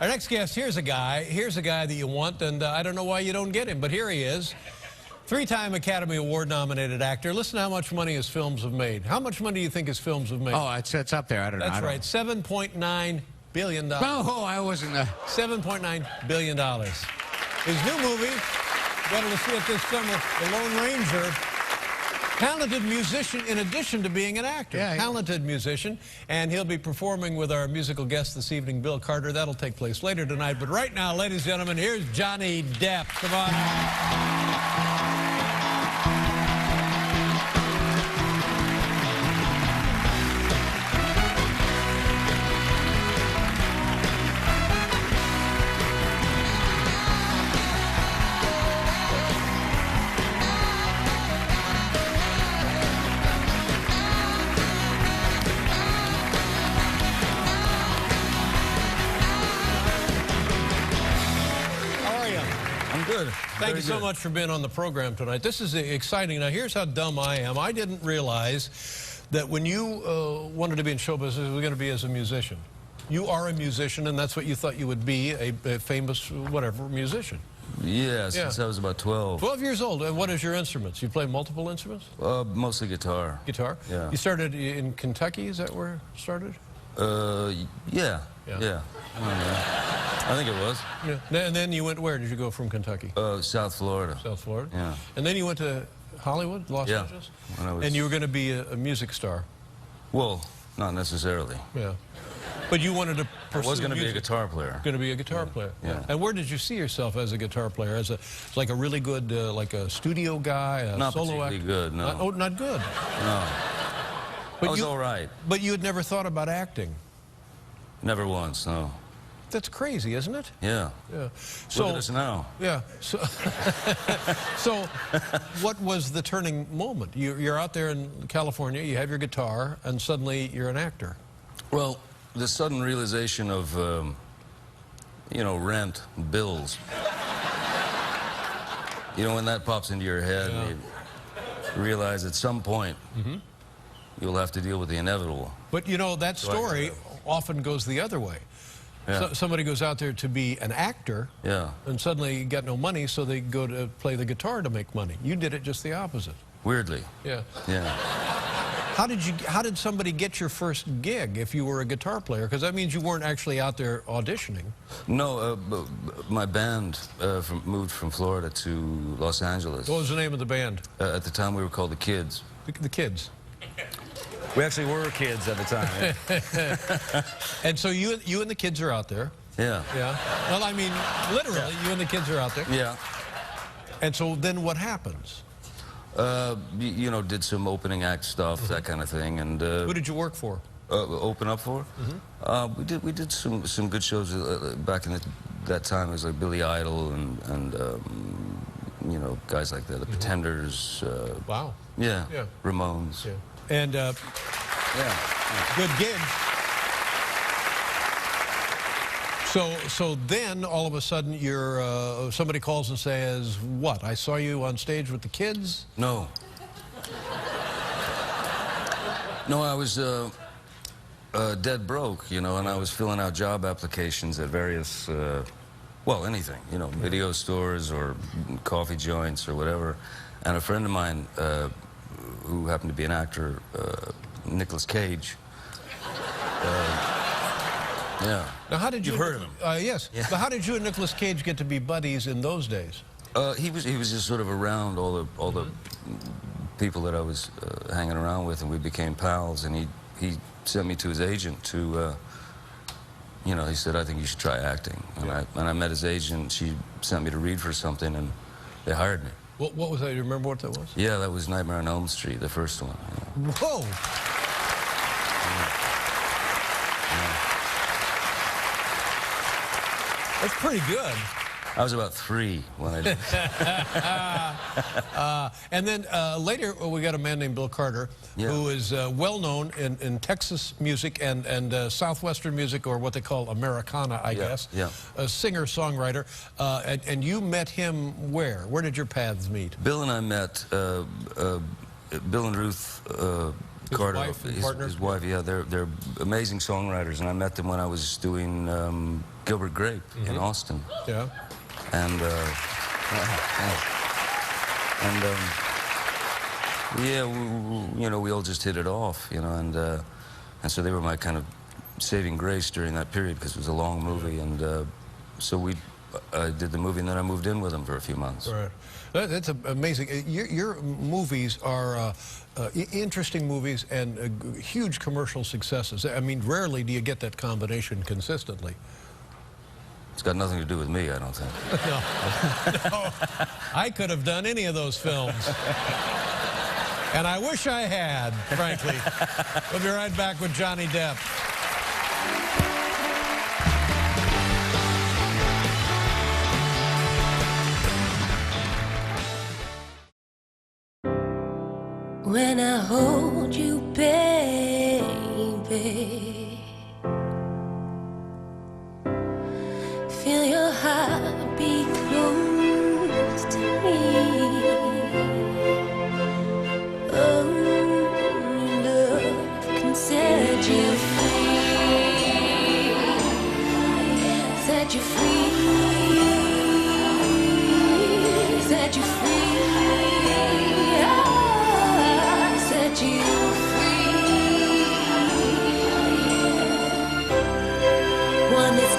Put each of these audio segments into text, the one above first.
Our next guest, here's a guy that you want, and I don't know why you don't get him, but here he is. Three-time Academy Award-nominated actor. Listen to how much money his films have made. How much money do you think his films have made? Oh, it's up there. I don't know. That's right, $7.9 billion. Oh, I wasn't... $7.9 billion. His new movie, better to see it this summer, The Lone Ranger. Talented musician in addition to being an actor. Yeah, talented musician. And he'll be performing with our musical guest this evening, Bill Carter. That'll take place later tonight. But right now, ladies and gentlemen, here's Johnny Depp. Come on. Good. Thank you so much for being on the program tonight. This is exciting. Now, here's how dumb I am. I didn't realize that when you wanted to be in show business, you were going to be as a musician. You are a musician, and that's what you thought you would be, a famous, whatever, musician. Yeah, since I was about 12. 12 years old. And what is your instruments? You play multiple instruments? Mostly guitar. Guitar? Yeah. You started in Kentucky? Is that where it started? Yeah. I think it was. Yeah. And then you went where? Did you go from Kentucky? South Florida. South Florida? Yeah. And then you went to Hollywood, Los Angeles? And you were going to be a music star? Well, not necessarily. Yeah. But you wanted to pursue I was going to be a guitar player. Going to be a guitar player. Yeah. And where did you see yourself as a guitar player? As like a really good, like a studio guy, a not solo actor? Not particularly good, no. Oh, not good? No. But I was all right. But you had never thought about acting? Never once, no. That's crazy, isn't it? Yeah. Yeah. So, look at us now. Yeah. So, so what was the turning moment? You're out there in California, you have your guitar, and suddenly you're an actor. Well, the sudden realization of, you know, rent, bills. You know, when that pops into your head, and you realize at some point you'll have to deal with the inevitable. But, you know, that story often goes the other way. Yeah. So, somebody goes out there to be an actor, and suddenly you got no money, so they go to play the guitar to make money. You did it just the opposite. Weirdly. Yeah. Yeah. How did somebody get your first gig if you were a guitar player? Because that means you weren't actually out there auditioning. No, my band moved from Florida to Los Angeles. What was the name of the band? At the time we were called The Kids. The Kids. We actually were kids at the time. And so you and the kids are out there. Yeah. Yeah. Well, I mean, literally, you and the kids are out there. Yeah. And so then what happens? You know, did some opening act stuff, that kind of thing, and. Who did you work for? Open up for? We did some good shows back in that time. It was like Billy Idol and you know, guys like that, the Pretenders. Wow. Yeah. Ramones. Yeah. And good gig. So then all of a sudden you're somebody calls and says, "What? I saw you on stage with the Kids?" No. No, I was dead broke, you know, and I was filling out job applications at various, well, anything, you know, video stores or coffee joints or whatever. And a friend of mine, who happened to be an actor, Nicolas Cage. Yeah. Now, how did you? You've heard of him? Yes. Yeah. But how did you and Nicolas Cage get to be buddies in those days? He was just sort of around all the people that I was hanging around with, and we became pals. And he sent me to his agent to, you know, he said, "I think you should try acting." And I met his agent. She sent me to read for something, and they hired me. What was that? You remember what that was? Yeah, that was Nightmare on Elm Street, the first one. Yeah. Whoa! That's pretty good. I was about 3 when I did it. And then later we got a man named Bill Carter, who is well known in Texas music and Southwestern music, or what they call Americana, I guess. Yeah. A singer-songwriter. And you met him where? Where did your paths meet? Bill and I met, Bill and Ruth Carter, wife and partner? his wife, yeah, they're amazing songwriters, and I met them when I was doing Gilbert Grape in Austin. Yeah. And, yeah, you know, we all just hit it off, you know, and so they were my kind of saving grace during that period because it was a long movie, and so we did the movie, and then I moved in with them for a few months. Right. That's amazing. Your movies are interesting movies and huge commercial successes. I mean, rarely do you get that combination consistently. It's got nothing to do with me, I don't think. No. I could have done any of those films. And I wish I had, frankly. We'll be right back with Johnny Depp. When I hold you, baby, feel your heart be close to me. Oh, love can set you free, set you free, set you free.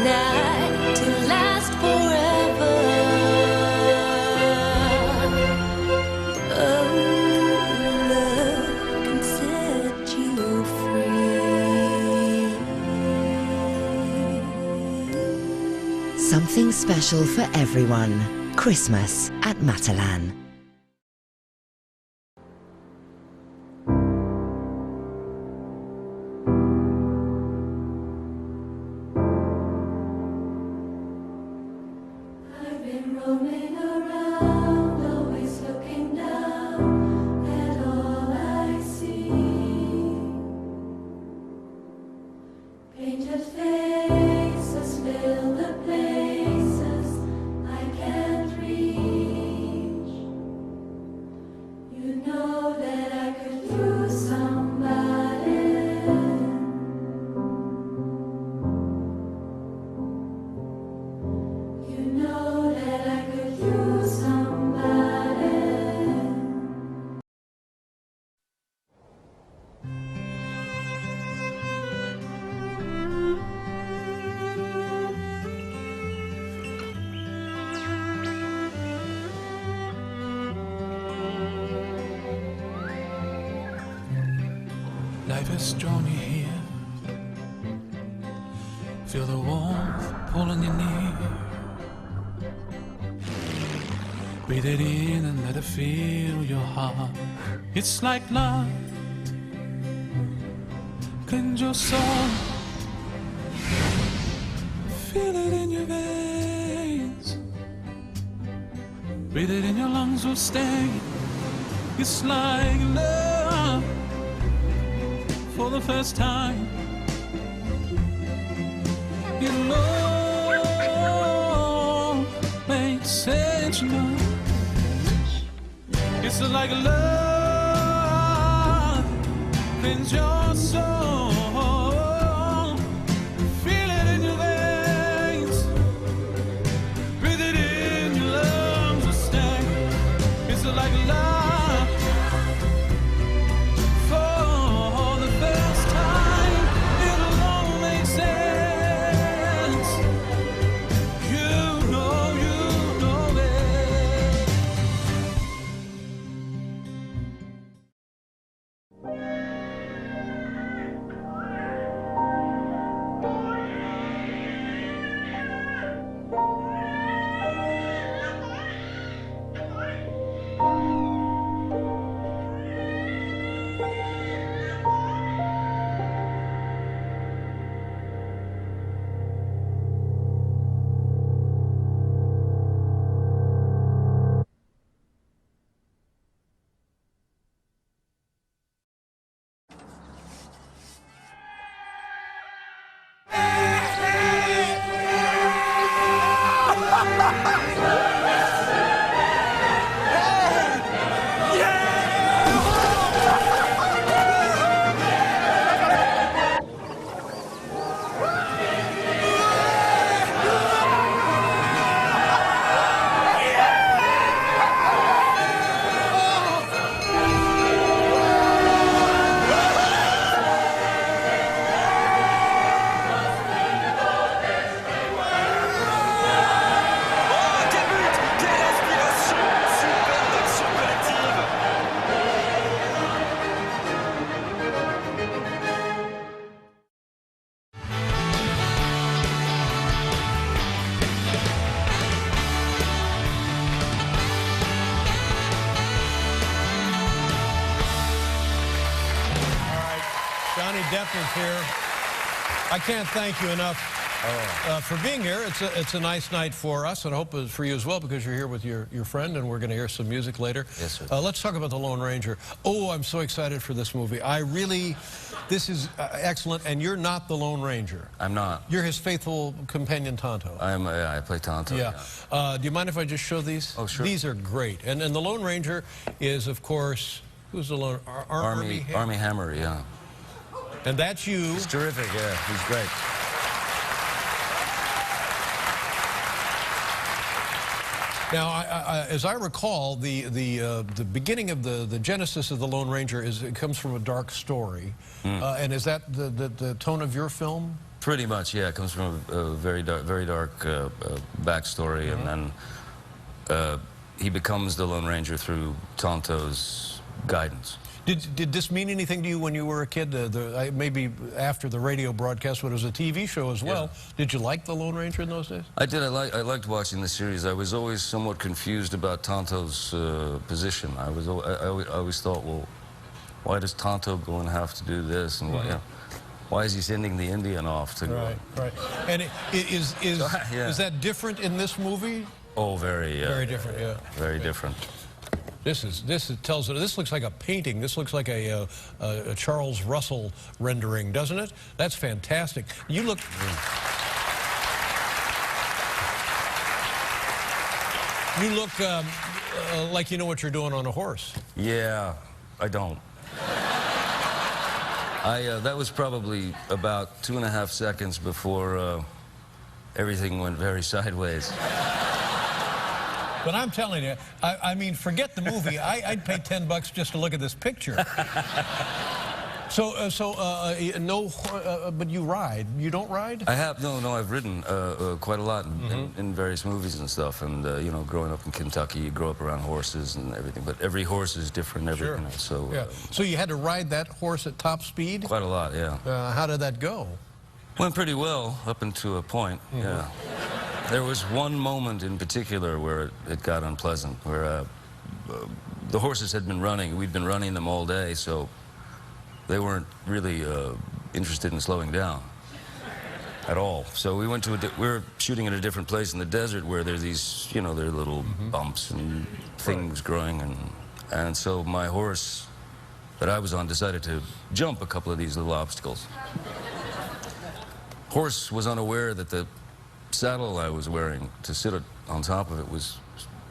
Not to last forever. Oh, love can set you free. Something special for everyone. Christmas at Matalan. Life has drawn you here. Feel the warmth pulling you near. Breathe it in and let it fill your heart. It's like love. Cleanse your soul. Feel it in your veins. Breathe it in your lungs, will stay. It's like love. For the first time, you know, makes sense, you know. It's like love, cleanse your soul. Feel it in your veins, breathe it in your lungs, will stay. It's like love. Depp is here. I can't thank you enough for being here. It's a nice night for us, and I hope it's for you as well, because you're here with your friend, and we're going to hear some music later. Yes, sir. Let's talk about The Lone Ranger. Oh, I'm so excited for this movie. This is excellent, and you're not the Lone Ranger. I'm not. You're his faithful companion, Tonto. I play Tonto. Yeah. Do you mind if I just show these? Oh, sure. These are great. And the Lone Ranger is, of course, who's the Lone Army Hammer, yeah. And that's you. He's terrific, yeah. He's great. Now, as I recall, the beginning of the genesis of the Lone Ranger it comes from a dark story, and is that the tone of your film? Pretty much, yeah. It comes from a very dark backstory, and then he becomes the Lone Ranger through Tonto's guidance. Did this mean anything to you when you were a kid? Maybe after the radio broadcast, but it was a TV show as well. Yeah. Did you like the Lone Ranger in those days? I did. I liked watching the series. I was always somewhat confused about Tonto's position. I always thought, well, why does Tonto go and have to do this? And why is he sending the Indian off to go? Right. And is that different in this movie? Oh, very different. Yeah. Very different. This looks like a painting. This looks like a Charles Russell rendering, doesn't it? That's fantastic. You look. You look like you know what you're doing on a horse. Yeah, I don't. That was probably about 2.5 seconds before everything went very sideways. But I'm telling you, I mean, forget the movie. I'd pay $10 just to look at this picture. But you ride. You don't ride? I have. No, I've ridden quite a lot in various movies and stuff. And, you know, growing up in Kentucky, you grow up around horses and everything. But every horse is different. Sure. You know, so, yeah. So you had to ride that horse at top speed? Quite a lot, yeah. How did that go? Went pretty well up until a point, yeah. There was one moment in particular where it got unpleasant, where the horses had been running. We'd been running them all day, so they weren't really interested in slowing down at all. So we went to we were shooting in a different place in the desert where there's these, you know, there are little bumps and things growing, and so my horse that I was on decided to jump a couple of these little obstacles. Horse was unaware that the saddle I was wearing to sit on top of it was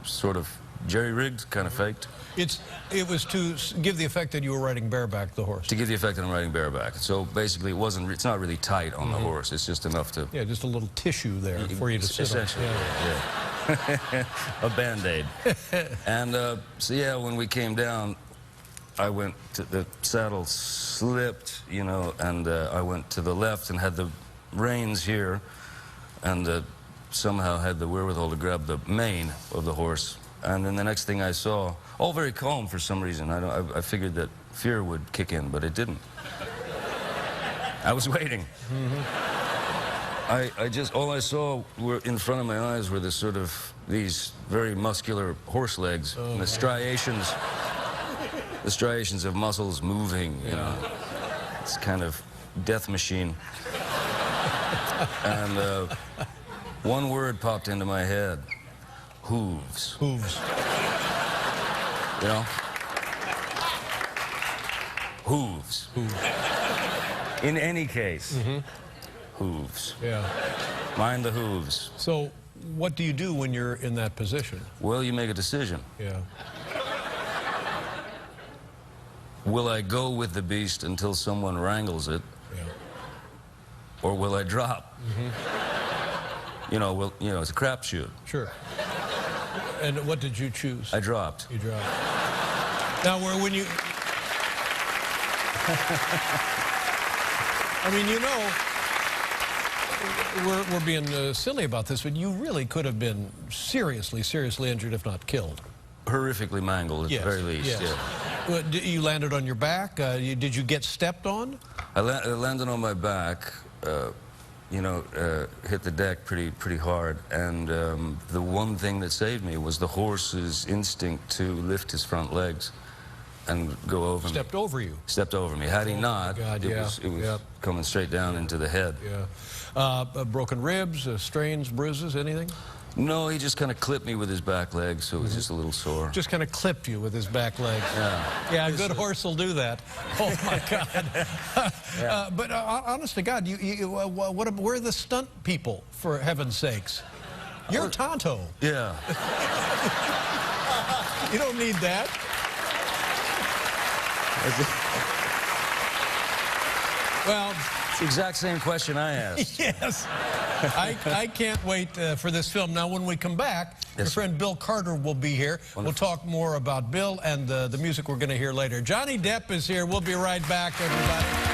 sort of jerry-rigged, kind of faked. It was to give the effect that you were riding bareback the horse. To give the effect that I'm riding bareback. So basically, it's not really tight on the horse. It's just enough to. Yeah, just a little tissue there for you to sit on. Essentially, yeah. A Band-Aid. And so yeah, when we came down, I went to the saddle slipped, you know, and I went to the left and had the reins here, and somehow had the wherewithal to grab the mane of the horse. And then the next thing I saw, all very calm for some reason. I figured that fear would kick in, but it didn't. I was waiting. All I saw were in front of my eyes were these very muscular horse legs, and the striations of muscles moving, you know. It's kind of death machine. And one word popped into my head. Hooves. Hooves. You know? Hooves. Hooves. In any case, hooves. Yeah. Mind the hooves. So what do you do when you're in that position? Well, you make a decision. Yeah. Will I go with the beast until someone wrangles it? Yeah. Or will I drop? You know, it's a crapshoot. Sure. And what did you choose? I dropped. You dropped. Now, when you... I mean, you know, we're being silly about this, but you really could have been seriously injured, if not killed. Horrifically mangled, at the very least. Yes. Yeah. You landed on your back. Did you get stepped on? I landed on my back. You know, hit the deck pretty hard, and the one thing that saved me was the horse's instinct to lift his front legs and go over me. Stepped over you. Stepped over me. Had he not, God, it yeah, was yeah. coming straight down into the head. Yeah. Broken ribs, strains, bruises, anything? No, he just kind of clipped me with his back leg, so it was just a little sore. Just kind of clipped you with his back leg. Yeah, a good horse will do that. Oh, my God. But honest to God, where are the stunt people, for heaven's sakes? You're Tonto. Yeah. You don't need that. Well, It's the exact same question I asked. yes. I can't wait for this film. Now, when we come back, your friend Bill Carter will be here. Wonderful. We'll talk more about Bill and the music we're going to hear later. Johnny Depp is here. We'll be right back, everybody.